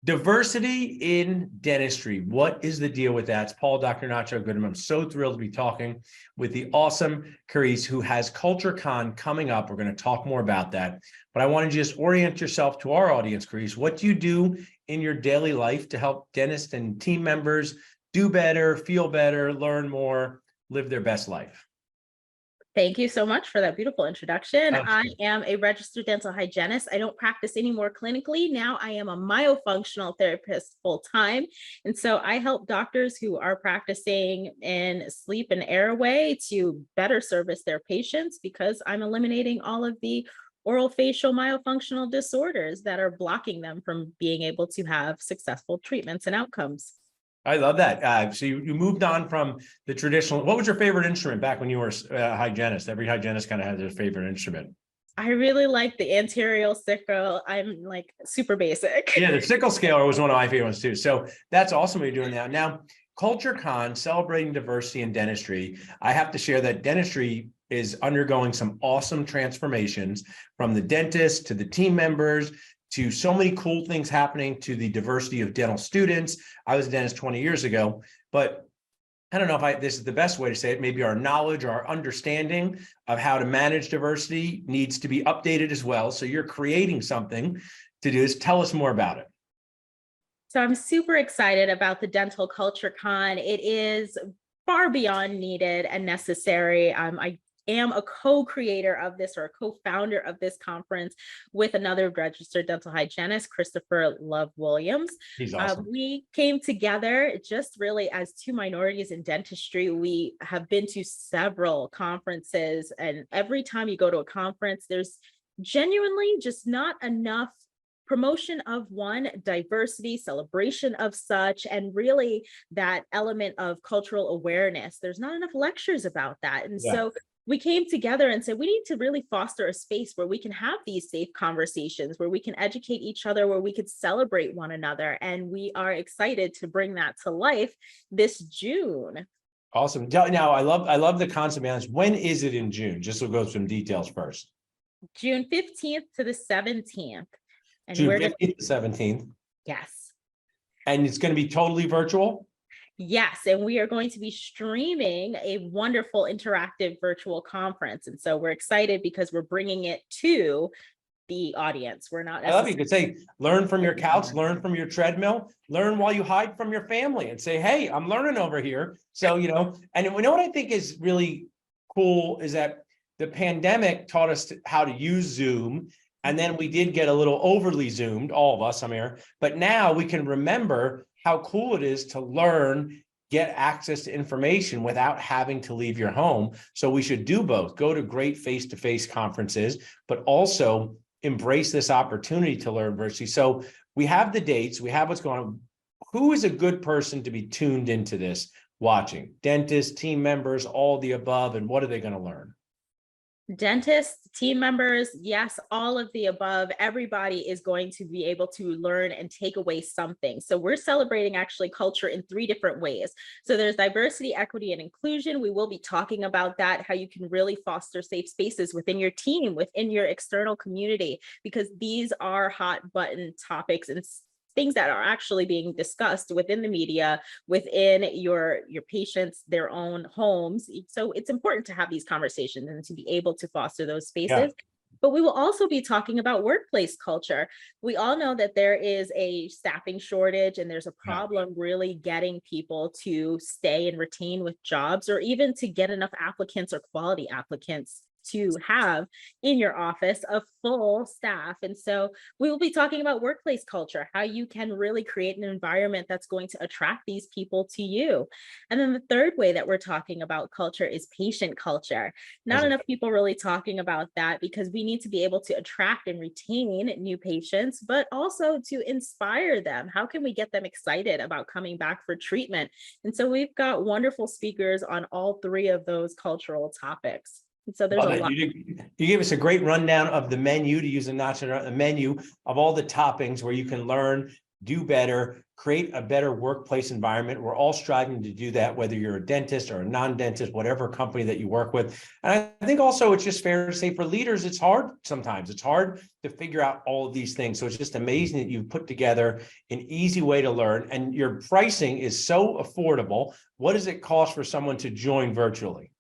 Diversity in dentistry. What is the deal with that? It's Paul, Dr. Nacho Goodman. I'm so thrilled to be talking with the awesome Karese, who has CultureCon coming up. We're going to talk more about that. But I want to just orient yourself to our audience, Karese. What do you do in your daily life to help dentists and team members do better, feel better, learn more, live their best life? Thank you so much for that beautiful introduction. Oh. I am a registered dental hygienist. I don't practice anymore clinically. Now I am a myofunctional therapist full-time. And so I help doctors who are practicing in sleep and airway to better service their patients because I'm eliminating all of the oral facial myofunctional disorders that are blocking them from being able to have successful treatments and outcomes. I love that. So you moved on from the traditional. What was your favorite instrument back when you were a hygienist? Every hygienist kind of has their favorite instrument. I really like the anterior sickle. I'm like super basic. Yeah, the sickle scaler was one of my favorite ones too. So that's awesome what you're doing now. Now, CultureCon, celebrating diversity in dentistry. I have to share that dentistry is undergoing some awesome transformations, from the dentist to the team members, to so many cool things happening, to the diversity of dental students. I was a dentist 20 years ago, but I don't know if this is the best way to say it. Maybe our knowledge or our understanding of how to manage diversity needs to be updated as well. So you're creating something to do this. Tell us more about it. So I'm super excited about the Dental CultureCon. It is far beyond needed and necessary. I am a co-creator of this, or a co-founder of this conference, with another registered dental hygienist, Christopher Love Williams. He's awesome. We came together just really as two minorities in dentistry. We have been to several conferences, and every time you go to a conference, there's genuinely just not enough promotion of one, diversity, celebration of such, and really that element of cultural awareness. There's not enough lectures about that. And so we came together and said, we need to really foster a space where we can have these safe conversations, where we can educate each other, where we could celebrate one another. And we are excited to bring that to life this June. Awesome. Now, I love the concept, man. When is it in June? Just to go through some details first. June 15th to the 17th. And June 15th to 17th. Yes. And it's going to be totally virtual? Yes, and we are going to be streaming a wonderful interactive virtual conference. And so we're excited because we're bringing it to the audience. We're not. I love you could say, learn from your couch, learn from your treadmill, learn while you hide from your family, and say, hey, I'm learning over here. So, and you know what I think is really cool is that the pandemic taught us how to use Zoom. And then we did get a little overly Zoomed, all of us, I'm here. But now we can remember how cool it is to learn, get access to information without having to leave your home. So we should do both. Go to great face-to-face conferences, but also embrace this opportunity to learn virtually. So we have the dates, we have what's going on. Who is a good person to be tuned into this, watching? Dentists, team members, all the above, and what are they going to learn? Dentists, team members, yes, all of the above. Everybody is going to be able to learn and take away something. So we're celebrating actually culture in 3 different ways. So there's diversity, equity, and inclusion. We will be talking about that, how you can really foster safe spaces within your team, within your external community, because these are hot button topics and things that are actually being discussed within the media, within your patients, their own homes. So it's important to have these conversations and to be able to foster those spaces. Yeah. But we will also be talking about workplace culture. We all know that there is a staffing shortage and there's a problem really getting people to stay and retain with jobs, or even to get enough applicants or quality applicants to have in your office a full staff. And so we will be talking about workplace culture, how you can really create an environment that's going to attract these people to you. And then the third way that we're talking about culture is patient culture. Not enough people really talking about that, because we need to be able to attract and retain new patients, but also to inspire them. How can we get them excited about coming back for treatment? And so we've got wonderful speakers on all 3 of those cultural topics. So there's a lot. You gave us a great rundown of the menu, to use a Nacho, the menu of all the toppings where you can learn, do better, create a better workplace environment. We're all striving to do that, whether you're a dentist or a non-dentist, whatever company that you work with. And I think also it's just fair to say for leaders, it's hard sometimes. It's hard to figure out all of these things. So it's just amazing that you've put together an easy way to learn, and your pricing is so affordable. What does it cost for someone to join virtually?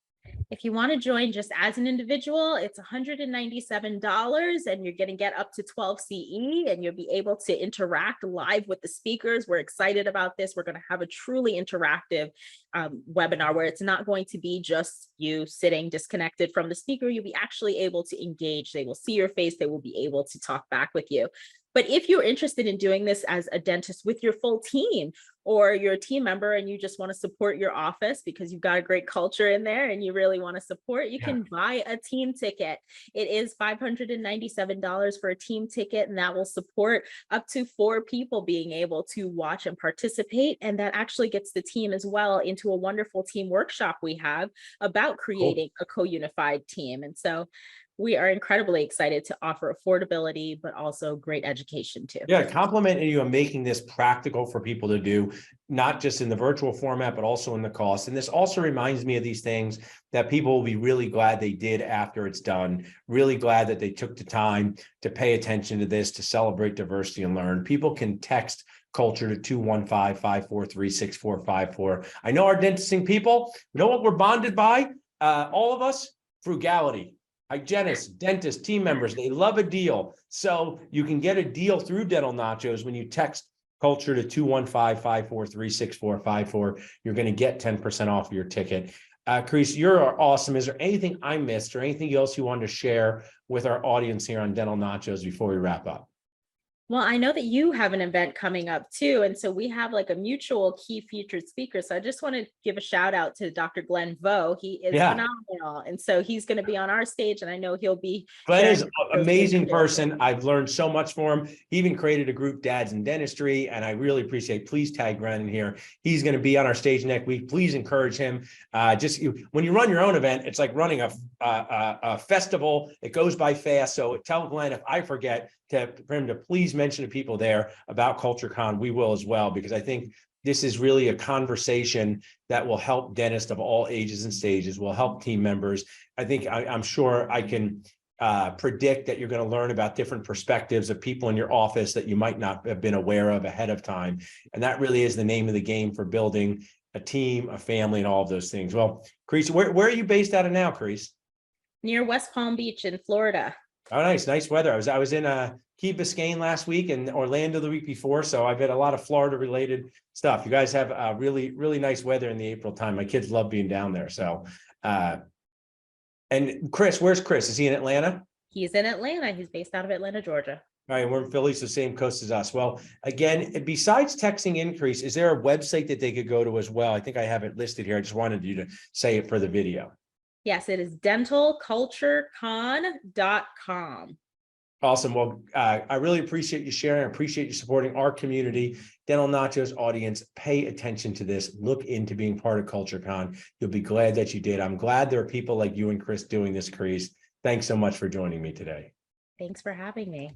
If you want to join just as an individual, it's $197, and you're going to get up to 12 CE, and you'll be able to interact live with the speakers. We're excited about this. We're going to have a truly interactive webinar where it's not going to be just you sitting disconnected from the speaker. You'll be actually able to engage. They will see your face. They will be able to talk back with you. But if you're interested in doing this as a dentist with your full team, or you're a team member and you just want to support your office because you've got a great culture in there and you really want to support, you can buy a team ticket. It is $597 for a team ticket, and that will support up to 4 people being able to watch and participate. And that actually gets the team as well into a wonderful team workshop we have about creating a co-unified team. And so we are incredibly excited to offer affordability, but also great education too. Yeah, complimenting you on making this practical for people to do, not just in the virtual format, but also in the cost. And this also reminds me of these things that people will be really glad they did after it's done, really glad that they took the time to pay attention to this, to celebrate diversity and learn. People can text culture to 215-543-6454. I know our dentisting people, you know what we're bonded by? All of us, frugality. Hygienists, dentists, team members, they love a deal. So you can get a deal through Dental Nachos when you text culture to 215-543-6454. You're going to get 10% off your ticket. Karese, you're awesome. Is there anything I missed or anything else you wanted to share with our audience here on Dental Nachos before we wrap up? Well, I know that you have an event coming up too. And so we have like a mutual key featured speaker. So I just want to give a shout out to Dr. Glenn Vo. He is phenomenal. And so he's going to be on our stage, and I know he'll be. Glenn is an amazing person. I've learned so much from him. He even created a group, Dads in Dentistry, and I really appreciate, please tag Glenn in here. He's going to be on our stage next week. Please encourage him. When you run your own event, it's like running a festival. It goes by fast. So tell Glenn, if I forget, for him to please mention to people there about CultureCon. We will as well, because I think this is really a conversation that will help dentists of all ages and stages, will help team members. I think I'm sure I can predict that you're going to learn about different perspectives of people in your office that you might not have been aware of ahead of time. And that really is the name of the game for building a team, a family, and all of those things. Well, Karese, where are you based out of now, Karese? Near West Palm Beach in Florida. Oh, nice weather. I was in Key Biscayne last week and Orlando the week before, so I've had a lot of Florida related stuff. You guys have really nice weather in the April time. My kids love being down there. So, and Chris, where's Chris? Is he in Atlanta? He's in Atlanta. He's based out of Atlanta, Georgia. All right, we're in Philly, so same coast as us. Well, again, besides texting increase, is there a website that they could go to as well? I think I have it listed here. I just wanted you to say it for the video. Yes, it is dentalculturecon.com. Awesome. Well, I really appreciate you sharing. I appreciate you supporting our community. Dental Nachos audience, pay attention to this. Look into being part of CultureCon. You'll be glad that you did. I'm glad there are people like you and Chris doing this, Karese. Thanks so much for joining me today. Thanks for having me.